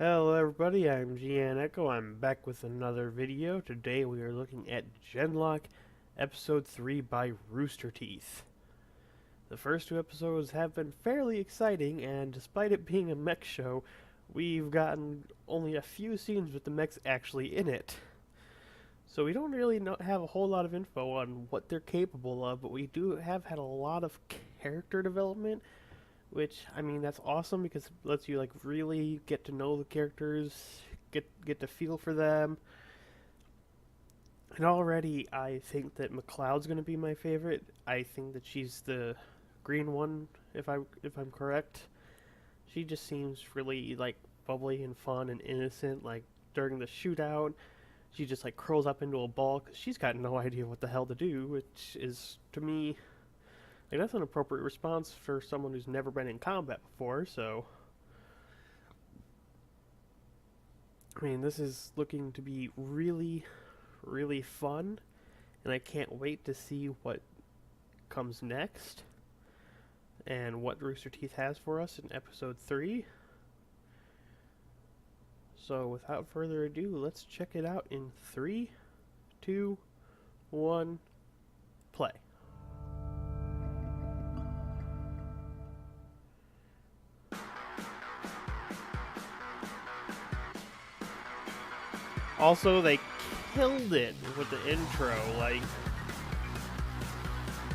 Hello everybody, I'm GN Echo. I'm back with another video. Today we are looking at Genlock Episode 3 by Rooster Teeth. The first two episodes have been fairly exciting, and despite it being a mech show, we've gotten only a few scenes with the mechs actually in it. So we don't really have a whole lot of info on what they're capable of, but we do have had a lot of character development. Which, I mean, that's awesome because it lets you, like, really get to know the characters, get to feel for them. And already, I think that McCloud's going to be my favorite. I think that she's the green one, if I'm correct. She just seems really, like, bubbly and fun and innocent. Like, during the shootout, she just, like, curls up into a ball because she's got no idea what the hell to do, which is, to me, like, that's an appropriate response for someone who's never been in combat before, so... I mean, this is looking to be really, really fun, and I can't wait to see what comes next, and what Rooster Teeth has for us in Episode 3. So, without further ado, let's check it out in 3, 2, 1, play. Also, they killed it with the intro. Like,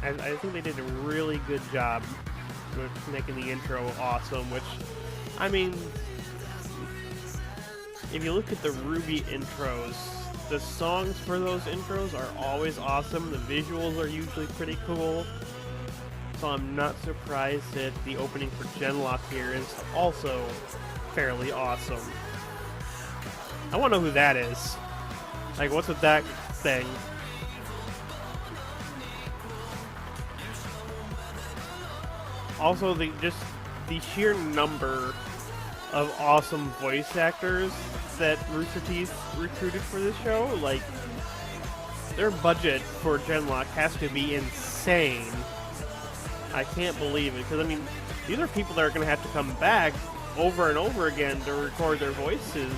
I think they did a really good job with making the intro awesome, which, I mean, if you look at the RWBY intros, the songs for those intros are always awesome. The visuals are usually pretty cool. So I'm not surprised that the opening for Genlock here is also fairly awesome. I want to know who that is. Like, what's with that thing? Also, the sheer number of awesome voice actors that Rooster Teeth recruited for this show, like, their budget for Genlock has to be insane. I can't believe it, because, I mean, these are people that are going to have to come back over and over again to record their voices.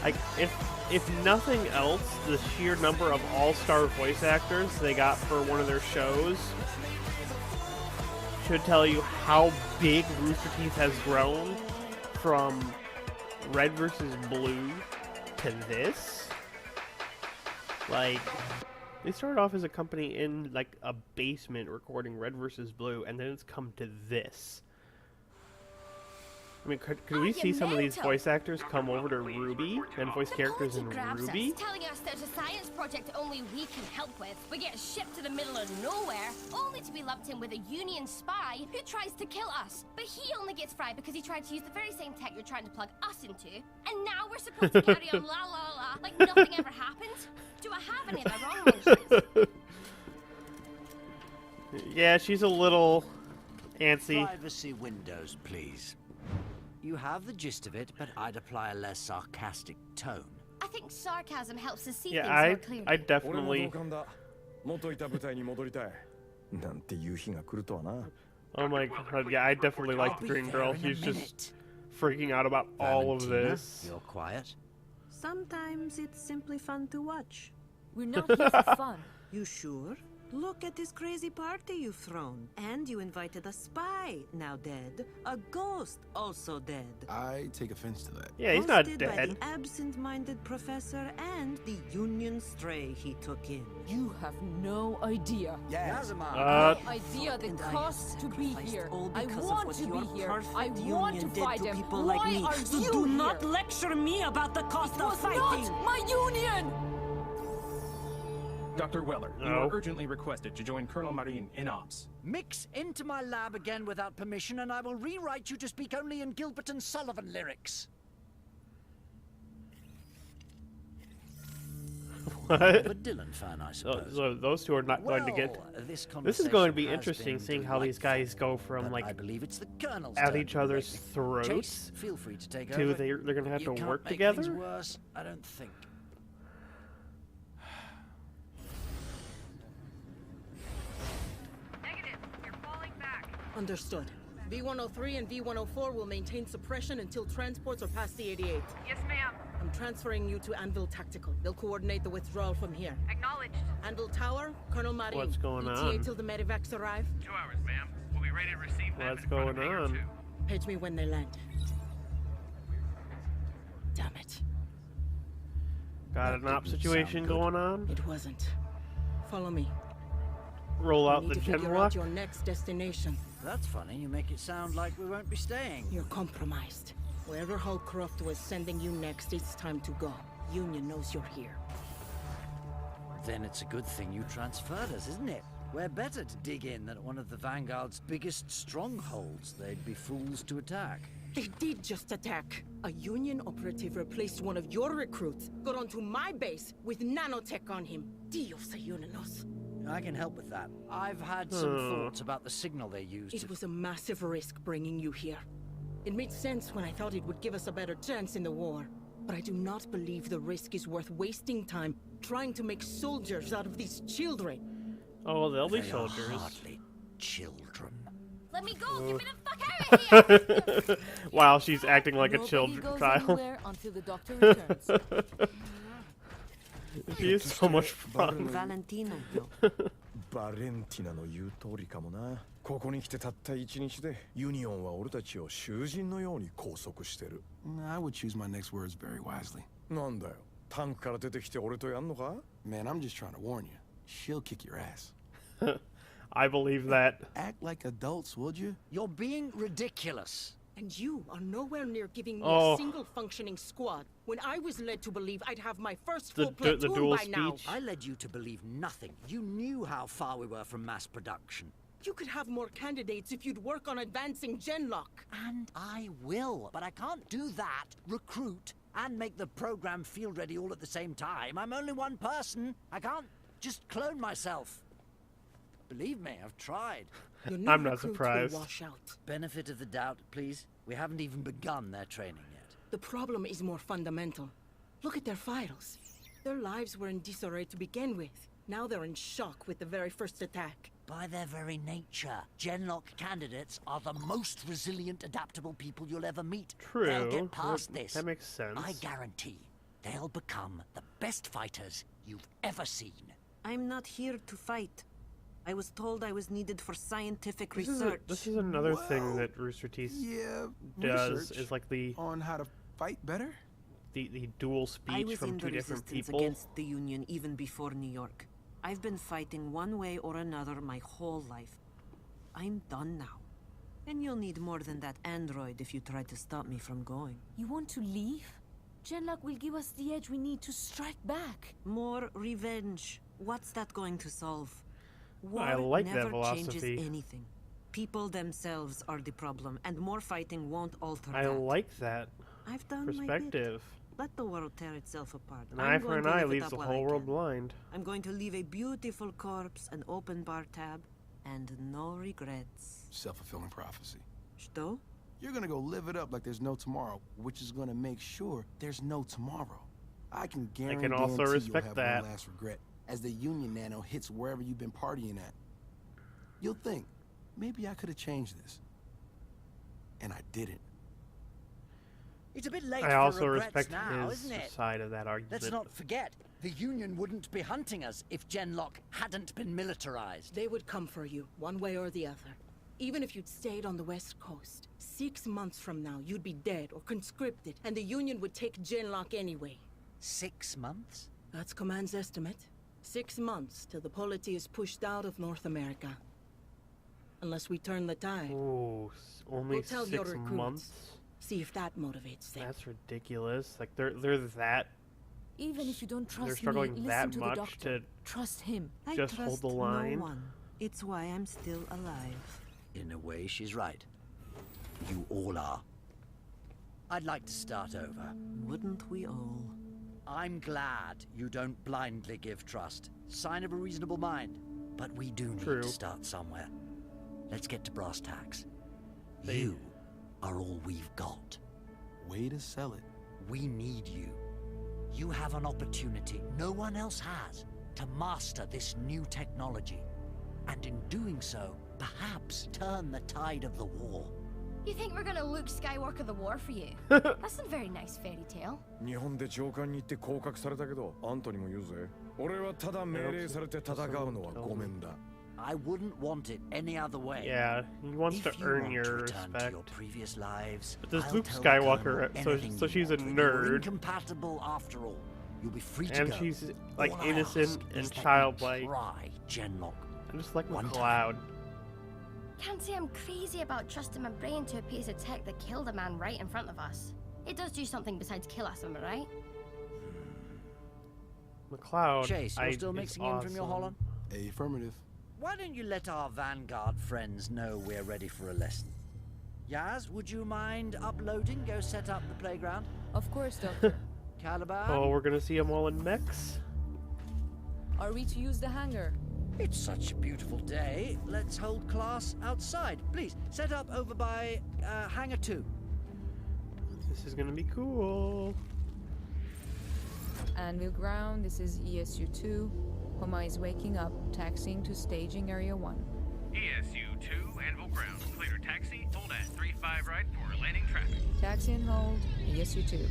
Like, if nothing else, the sheer number of all-star voice actors they got for one of their shows should tell you how big Rooster Teeth has grown from Red vs. Blue to this. Like, they started off as a company in, like, a basement recording Red vs. Blue, and then it's come to this. I mean, could we see some of these voice actors come over to RWBY and voice characters in RWBY? Telling us there's a science project only we can help with. We get shipped to the middle of nowhere, only to be lumped in with a Union spy who tries to kill us. But he only gets fried because he tried to use the very same tech you're trying to plug us into. And now we're supposed to carry on la la la like nothing ever happened? Do I have any of the wrong ones? Yeah, she's a little antsy. Privacy windows, please. You have the gist of it, but I'd apply a less sarcastic tone. I think sarcasm helps us see Yeah, things more clearly. I definitely... Oh my god, yeah, I definitely like the green girl. She's just freaking out about all of this. You're quiet. Sometimes it's simply fun to watch. We're not here for fun. You sure? Look at this crazy party you've thrown. And you invited a spy, now dead. A ghost, also dead. I take offense to that. Yeah, he's not Hosted by dead. the absent-minded professor and the Union stray he took in. You have no idea. Yes. No idea the cost to be here. I want to be here. I want to fight him. Why are So you do here? not lecture me about the cost It of was fighting! not my union! Dr. Weller, you No. are urgently requested to join Colonel Marine in ops. Mix into my lab again without permission, and I will rewrite you to speak only in Gilbert and Sullivan lyrics. What? A Dylan fan, I suppose. So those two are not going to get... This is going to be interesting, seeing how these guys go from, like, I believe it's the Colonel's at turn each to be other's ready. throats Chase, feel free to take to over. they're going to have You to can't work make together. things worse, I don't think. Understood. V-103 and V-104 will maintain suppression until transports are past the 88. Yes, ma'am. I'm transferring you to Anvil Tactical. They'll coordinate the withdrawal from here. Acknowledged. Anvil Tower, Colonel Marin. What's going ETA on? till the medevacs arrive. 2 hours, ma'am. We'll be ready to receive them What's in front of going A or on? 2. Page me when they land. Damn it. Got That an op didn't situation sound good. going on? It wasn't. Follow me. Roll We out need the to figure Genlock? out your next destination. That's funny. You make it sound like we won't be staying. You're compromised. Wherever Holcroft was sending you next, it's time to go. Union knows you're here. Then it's a good thing you transferred us, isn't it? We're better to dig in than at one of the Vanguard's biggest strongholds. They'd be fools to attack. They did just attack. A Union operative replaced one of your recruits, got onto my base with nanotech on him. Dios ayúdanos. I can help with that. I've had some thoughts about the signal they used. It was a massive risk bringing you here. It made sense when I thought it would give us a better chance in the war. But I do not believe the risk is worth wasting time trying to make soldiers out of these children. Oh, they'll be They are soldiers. hardly children. Let me go! Get me the fuck out of here! Wow, she's acting like a Nobody goes child. anywhere until the doctor returns. She is so much fun. Valentina, バレンティナの言う通りかもな。ここに来てたった1日でユニオンは俺たちを囚人のように拘束してる。I would choose my next words very wisely. なんだよ。タンクから出てきて俺とやんのか？ Man, I'm just trying to warn you. She'll kick your ass. I believe that. Act like adults, would you? You're being ridiculous. And you are nowhere near giving me Oh. a single functioning squad when I was led to believe I'd have my first The full du- the platoon dual by now. speech. I led you to believe nothing. You knew how far we were from mass production. You could have more candidates if you'd work on advancing Genlock. And I will, but I can't do that, recruit, and make the program field ready all at the same time. I'm only one person. I can't just clone myself. Believe me, I've tried. Your new I'm not recruits will surprised. wash out. Benefit of the doubt, please. We haven't even begun their training yet. The problem is more fundamental. Look at their files. Their lives were in disarray to begin with. Now they're in shock with the very first attack. By their very nature, Genlock candidates are the most resilient, adaptable people you'll ever meet. True. They'll get past That- this. that makes sense. I guarantee they'll become the best fighters you've ever seen. I'm not here to fight. I was told I was needed for scientific This research. is another thing Well, that Rooster Teeth Yeah, does, research is like the on how to fight better. dual I speech was from in two the different resistance people. against the Union even before New York. I've been fighting one way or another my whole life. I'm done now. And you'll need more than that android if you try to stop me from going. You want to leave? Genlock will give us the edge we need to strike back. More revenge. What's that going to solve? War I like that never philosophy. changes anything. People themselves are the problem, and more fighting won't alter I that. like that I've done my bit. perspective. Let the world tear itself apart. An I'm eye for going an to eye live it leaves up the while whole I world can. blind. I'm going to leave a beautiful corpse, an open bar tab, and no regrets. Self-fulfilling prophecy. Что? You're gonna go live it up like there's no tomorrow, which is gonna make sure there's no tomorrow. I can guarantee also you'll respect have that. one last regret as the Union Nano hits wherever you've been partying at. You'll think, maybe I could have changed this. And I didn't. It's a bit late I for also regrets respect now, his isn't it? side of that argument. Let's not forget, the Union wouldn't be hunting us if Genlock hadn't been militarized. They would come for you, one way or the other. Even if you'd stayed on the West Coast, 6 months from now, you'd be dead or conscripted, and the Union would take Genlock anyway. 6 months? That's Command's estimate. 6 months till the polity is pushed out of North America. Unless we turn the tide. Ooh, only Go tell your 6 recruits. months? See if that motivates them. That's ridiculous. Like they're that Even if you don't trust they're struggling me, that listen to the much doctor. to Trust him. I just hold trust the line. no one. It's why I'm still alive. In a way, she's right. You all are. I'd like to start over. Wouldn't we all? I'm glad you don't blindly give trust. Sign of a reasonable mind. But we do need True. to start somewhere. Let's get to brass tacks. They- You are all we've got. Way to sell it. We need you. You have an opportunity no one else has to master this new technology. And in doing so, perhaps turn the tide of the war. You think we're gonna Luke Skywalker the war for you? That's a very nice fairy tale. 日本で上官に行って降格されたけど、あんたにも言うぜ。俺はただ命令されて戦うのはごめんだ。I wouldn't want it any other way. Yeah, he wants to If you earn want your to return to respect. your previous lives, But there's I'll Luke tell Skywalker, the so Colonel anything she's you a want. You're nerd. incompatible after all. You'll be free to And go. she's like All I innocent ask and is that you childlike. try, Genlock. I just like One McLeod. Can't say I'm crazy about trusting my brain to a piece of tech that killed a man right in front of us. It does do something besides kill us, am I right? McLeod, Chase, you're still is mixing in from your awesome. Holland? Affirmative. Why don't you let our Vanguard friends know we're ready for a lesson? Yaz, would you mind uploading? Go set up the playground. Of course, Doctor. Caliban? Oh, we're gonna see them all in mechs? Are we to use the hangar? It's such a beautiful day. Let's hold class outside. Please, set up over by Hangar 2. This is gonna be cool. Anvil ground, this is ESU-2. Homa is waking up, taxiing to staging area 1. ESU-2, Anvil Ground. Clear taxi, hold at 35 right for landing traffic. Taxi and hold, ESU-2.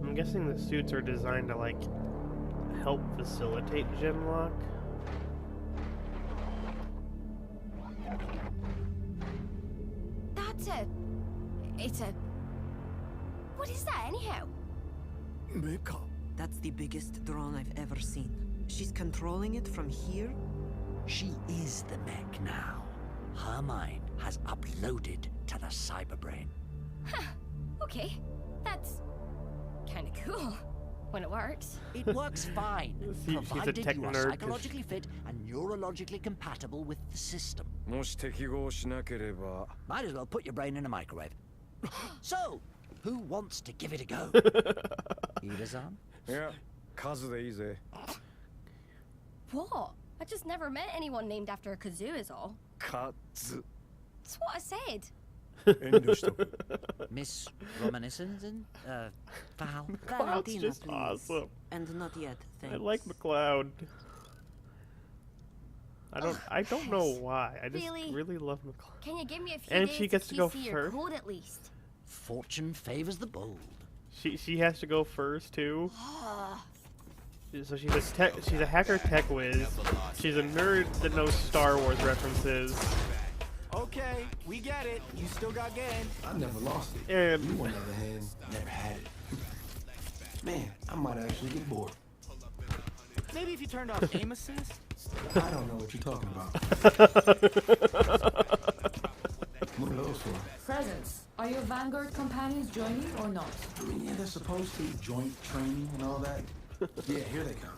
I'm guessing the suits are designed to like help facilitate Genlock. It's a... What is that, anyhow? Mecha. That's the biggest drone I've ever seen. She's controlling it from here? She is the mech now. Her mind has uploaded to the cyberbrain. Huh. Okay. That's... kinda cool. When it works. It works fine, She's a provided tech you are nerd 'cause psychologically fit and neurologically compatible with the system. もし適合しなければ。 Might as well put your brain in a microwave. So, who wants to give it a go? Ida-san? いや、数でいいぜ。 What? I just never met anyone named after a kazoo is all. 数。 That's what I said. 遠慮しとく。 Miss Reminiscence and, Val? McLeod's Valentina, just please. awesome. And not yet, thanks. I like McLeod. I don't know why. I just Really? really love McLeod. Can you give me a few And days she gets to go QC your first? code at least? Fortune favors the bold. She has to go first too. So she's a hacker tech whiz. She's a nerd that knows Star Wars references. Okay, we get it. You still got game. I never lost it. And You, on the other hand, never had it. Man, I might actually get bored. Maybe if you turned off aim assist. I don't know what you're talking about. What are those for? Presents. Are your Vanguard companions joining or not? I mean, yeah, they're supposed to. Joint training and all that. Yeah, here they come.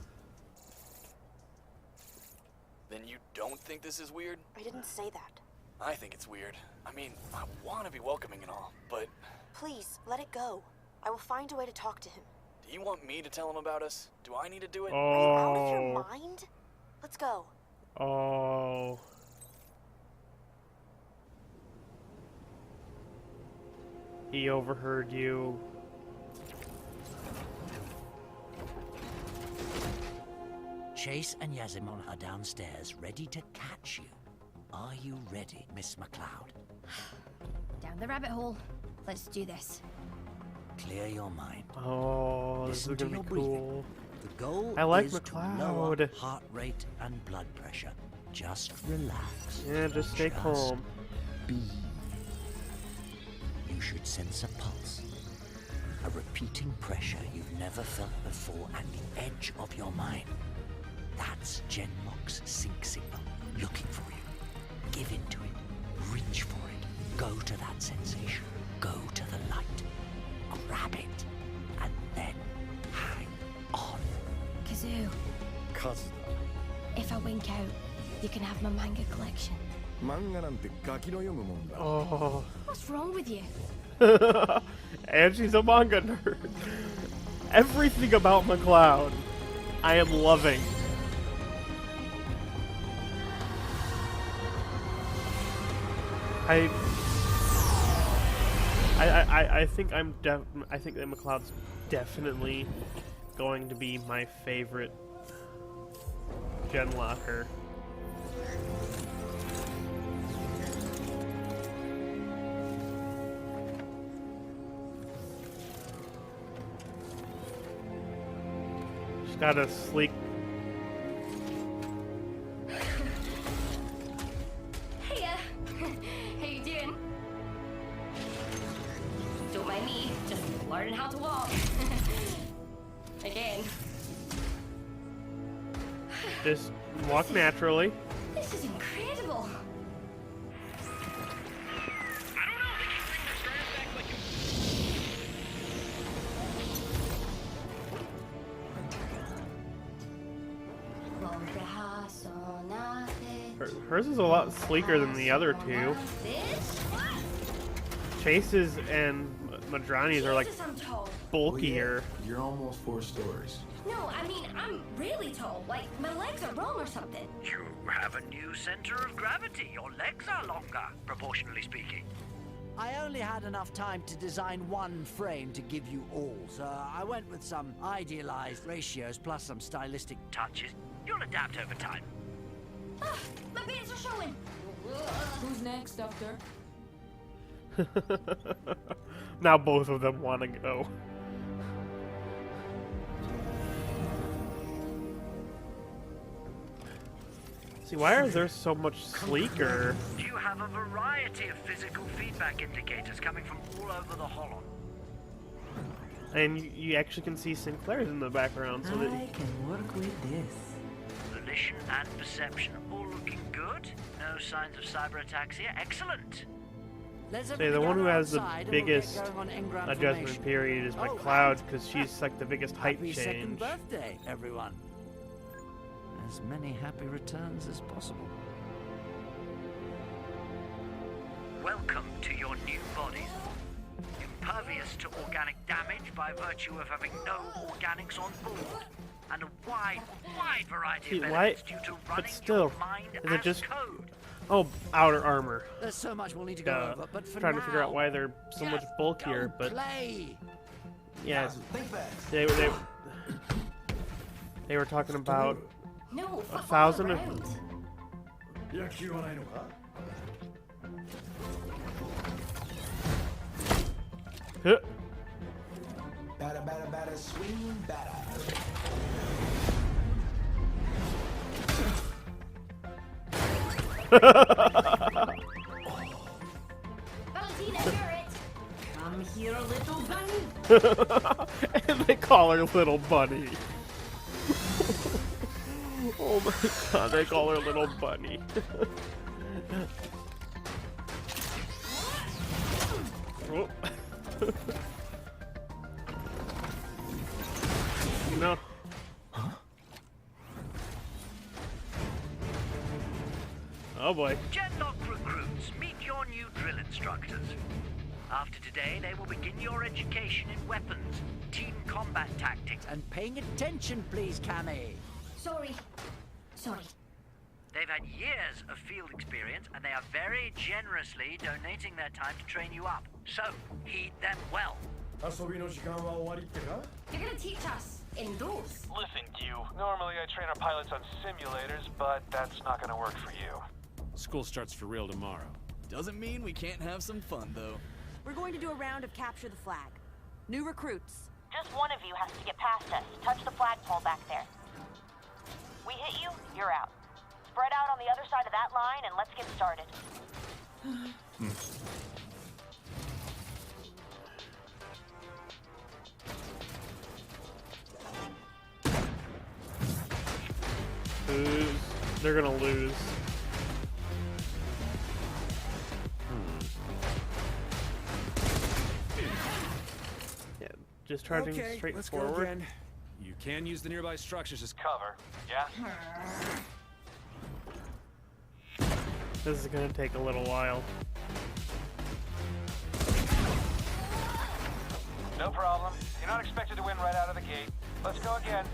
Then you don't think this is weird? I didn't say that. I think it's weird. I mean, I want to be welcoming and all, but Please, let it go. I will find a way to talk to him. do you want me to tell him about us? Do I need to do it? Are you out of your Oh. mind? Let's go. Oh. He overheard you. Chase and Yazimon are downstairs, ready to catch you. Are you ready, Miss McLeod? Down the rabbit hole. Let's do this. Clear your mind. Oh, this is Listen to gonna your be breathing. cool. The goal I like is to lower McLeod. heart rate and blood pressure. Just relax. Yeah, just stay calm. Be. You should sense a pulse. A repeating pressure you've never felt before at the edge of your mind. That's Genlock's sync signal, looking for you. Give in to it. Reach for it. Go to that sensation. Go to the light. Grab it. And then hang on. Kazoo, 数だ。 if I wink out, you can have my manga collection. 漫画なんてガキの読むもんだ。 Oh. What's wrong with you? And she's a manga nerd. Everything about McLeod, I am loving. I think I think that McLeod's definitely going to be my favorite Genlocker. She's got a sleek. Hey, how you doing? Don't mind me, just learning how to walk. Again. Just walk naturally. This is incredible. I don't know, they keep bringing their stars back like Hers is a lot sleeker than the other two. Chase's and Madrani's are like bulkier. Well, yeah, you're almost 4 stories. No, I mean, I'm really tall. Like, my legs are wrong or something. You have a new center of gravity. Your legs are longer, proportionally speaking. I only had enough time to design one frame to give you all, so I went with some idealized ratios plus some stylistic touches. You'll adapt over time. Ah, my pants are showing. Who's next, Doctor? Now both of them want to go. See, why are theirs so much sleeker? You have a variety of physical feedback indicators coming from all over the hollow. And you actually can see Sinclair's in the background, so that I can work with this. Volition and perception all looking good. No signs of cyber ataxia. Excellent. say the one who has the biggest adjustment period is McLeod, because she's like the biggest height Happy change. second birthday, everyone. As many happy returns as possible. Welcome to your new bodies. Impervious to organic damage by virtue of having no organics on board. And a wide variety of benefits due to running your mind is it as just code. Oh, outer armor. There's so much we'll need to go over, but for trying now, to figure out why they're so much bulkier, but play. yeah, they were talking about 1,000 of. Huh. Batter, batter, batter, swing, batter. Come here, little bunny. And they call her Little Bunny. Oh my god, they call her Little Bunny. Oh. No. Oh boy. Genlock recruits, meet your new drill instructors. After today, they will begin your education in weapons, team combat tactics, and paying attention, please, Cammy. Sorry. They've had years of field experience, and they are very generously donating their time to train you up. So, heed them well. You're gonna teach us endorsed. Listen, you. Normally I train our pilots on simulators, but that's not gonna work for you. School starts for real tomorrow. Doesn't mean we can't have some fun, though. We're going to do a round of capture the flag. New recruits. Just one of you has to get past us. Touch the flagpole back there. We hit you, you're out. Spread out on the other side of that line and let's get started. They're gonna lose. Yeah, just charging straight let's forward. Go again. You can use the nearby structures as cover, yeah? This is gonna take a little while. No problem. You're not expected to win right out of the gate. Let's go again.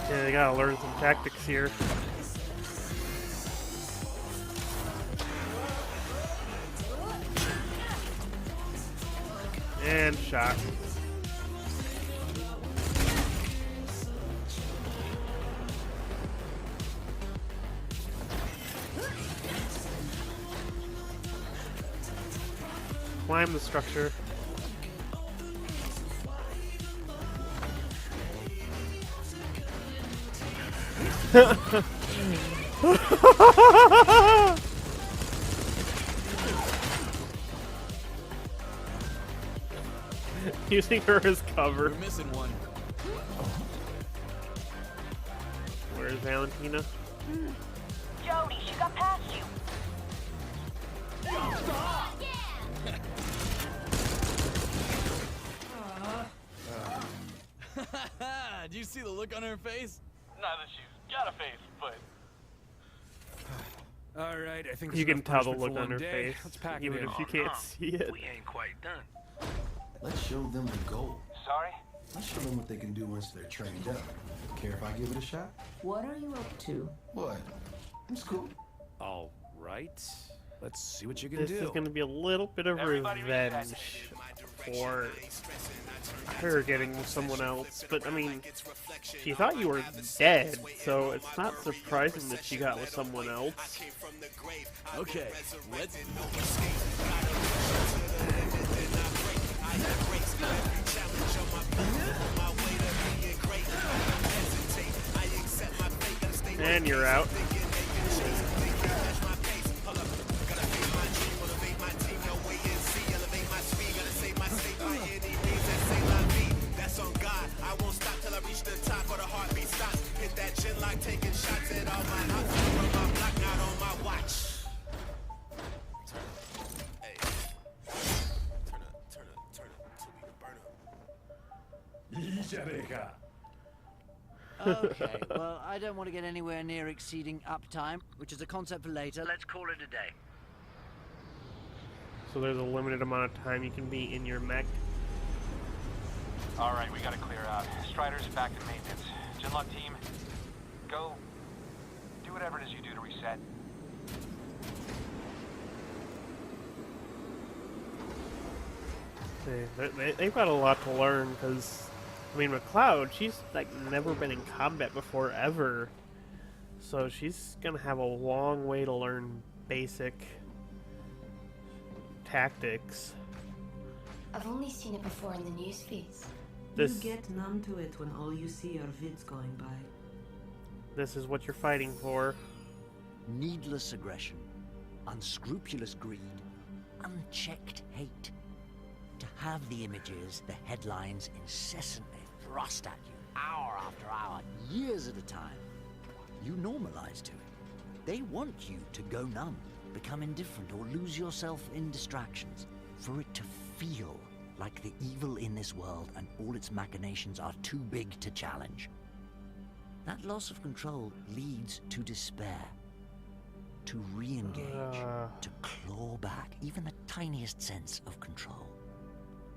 Yeah, they gotta learn some tactics here. And shot. Climb the structure. Using her as cover. We're missing one. Where's Valentina? Jody, she got past you. Do you see the look on her face? Not that she's got a face, but... Alright, I think You can tell the look on on her face, Let's pack even it in. if you can't see it. We ain't quite done. Let's show them the goal. Sorry? Let's show them what they can do once they're trained up. Care if I give it a shot? What are you up to? What? It's cool. Alright. Let's see what you can This do. is going to be a little bit of Everybody revenge for her getting with someone else. But, I mean, she thought you were dead, so it's not surprising that she got with someone else. Okay, let's... And you're out. Okay, well, I don't want to get anywhere near exceeding uptime, which is a concept for later. Let's call it a day. So there's a limited amount of time you can be in your mech. Alright, we gotta clear out. Strider's back to maintenance. Genlock team, go do whatever it is you do to reset. They've got a lot to learn, because, I mean, McLeod, she's, like, never been in combat before, ever. So she's gonna have a long way to learn basic tactics. I've only seen it before in the news feeds. You get numb to it when all you see are vids going by. This is what you're fighting for. Needless aggression, unscrupulous greed, unchecked hate. To have the images, the headlines incessantly thrust at you, hour after hour, years at a time. You normalize to it. They want you to go numb, become indifferent, or lose yourself in distractions. For it to feel like the evil in this world and all its machinations are too big to challenge. That loss of control leads to despair, to re-engage, to claw back even the tiniest sense of control.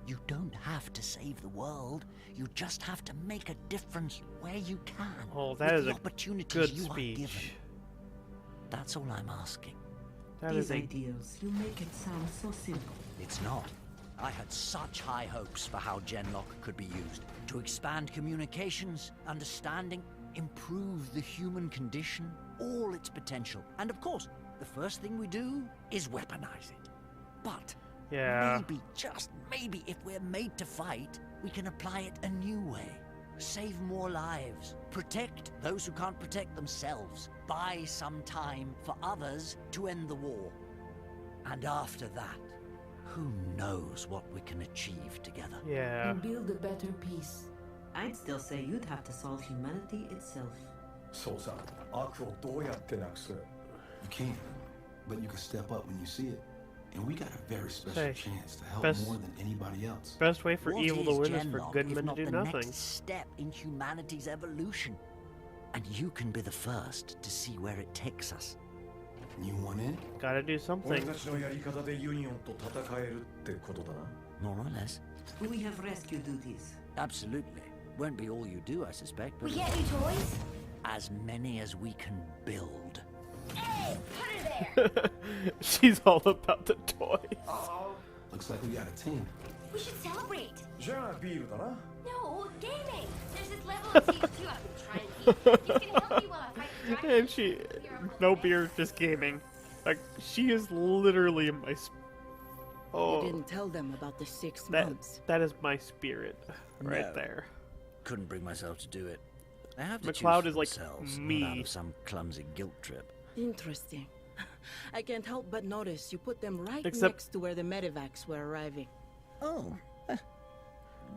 You don't have to save the world. You just have to make a difference where you can. Oh, that is a good you are given. speech. That's all I'm asking. These ideals, you make it sound so simple. It's not. I had such high hopes for how Genlock could be used. To expand communications, understanding, improve the human condition, all its potential. And of course, the first thing we do is weaponize it. But maybe, just maybe, if we're made to fight, we can apply it a new way. Save more lives. Protect those who can't protect themselves. Buy some time for others to end the war. And after that, who knows what we can achieve together. Yeah. And build a better peace. I'd still say you'd have to solve humanity itself. So, You can, but you can step up when you see it. And we got a very special chance to help more than anybody else. Best way for What evil to is win is for Genlock good if men to not do the nothing. next step in humanity's evolution? And you can be the first to see where it takes us. You want in? Gotta do something. More or less. We have rescue duties. Absolutely. Won't be all you do, I suspect, but We get new toys? as many as we can build. Hey, put her there! She's all about the toys. Looks like we got a team. We should celebrate. じゃあビールだな。 No, gaming. There's this level of Siege 2 I've been trying to beat. You can help me while I fight the dragon. And she, no beer, just gaming. Like, she is literally my. You didn't tell them about the 6 months. That is my spirit, right there. Couldn't bring myself to do it. They have to McLeod choose is like themselves, me. not out of some clumsy guilt trip. Interesting. I can't help but notice you put them right Except- next to where the medevacs were arriving. Oh,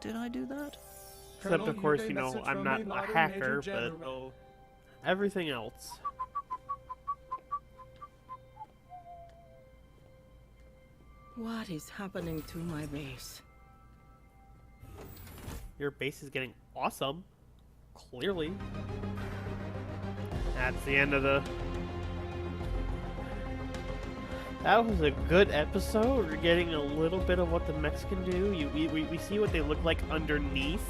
did I do that? Except, of course, you know, I'm not a hacker, but everything else. What is happening to my base? Your base is getting awesome. Clearly. That's the end of the... That was a good episode. We're getting a little bit of what the mechs can do. We see what they look like underneath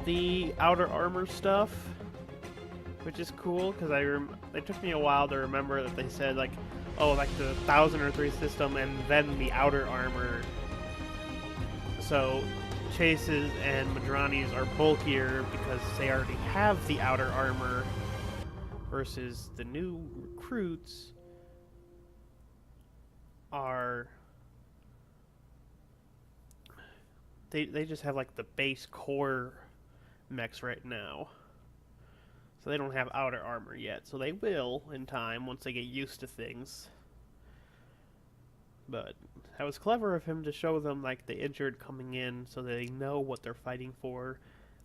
the outer armor stuff, which is cool, because it took me a while to remember that they said, like, oh, like the 1000 or 3 system and then the outer armor. So Chases and Madranis are bulkier because they already have the outer armor, versus the new recruits are they just have like the base core mechs right now. So they don't have outer armor yet. So they will in time once they get used to things. But that was clever of him to show them like the injured coming in so they know what they're fighting for.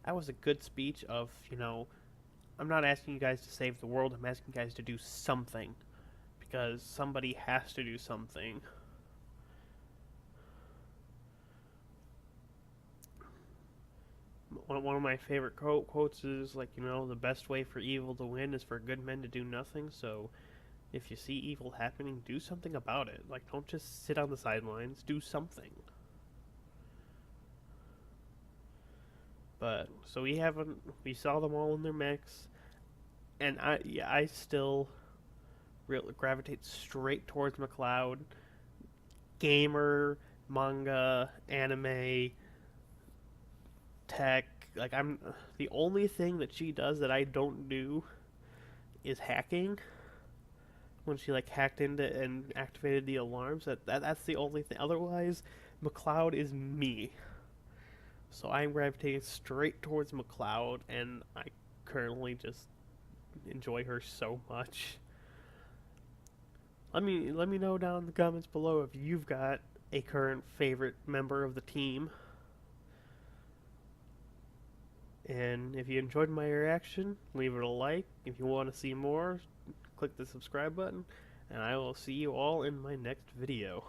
That was a good speech of, you know, I'm not asking you guys to save the world, I'm asking you guys to do something. Because somebody has to do something. One of my favorite quotes is like, you know, the best way for evil to win is for good men to do nothing. So if you see evil happening, do something about it. Like, don't just sit on the sidelines, do something. But so we saw them all in their mechs, and I still gravitate straight towards McLeod. Gamer, manga, anime, tech. Like, I'm the only thing that she does that I don't do is hacking. When she like hacked into and activated the alarms, that's the only thing. Otherwise, McLeod is me. So I'm gravitating straight towards McLeod, and I currently just enjoy her so much. Let me know down in the comments below if you've got a current favorite member of the team. And if you enjoyed my reaction, leave it a like. If you want to see more, click the subscribe button. And I will see you all in my next video.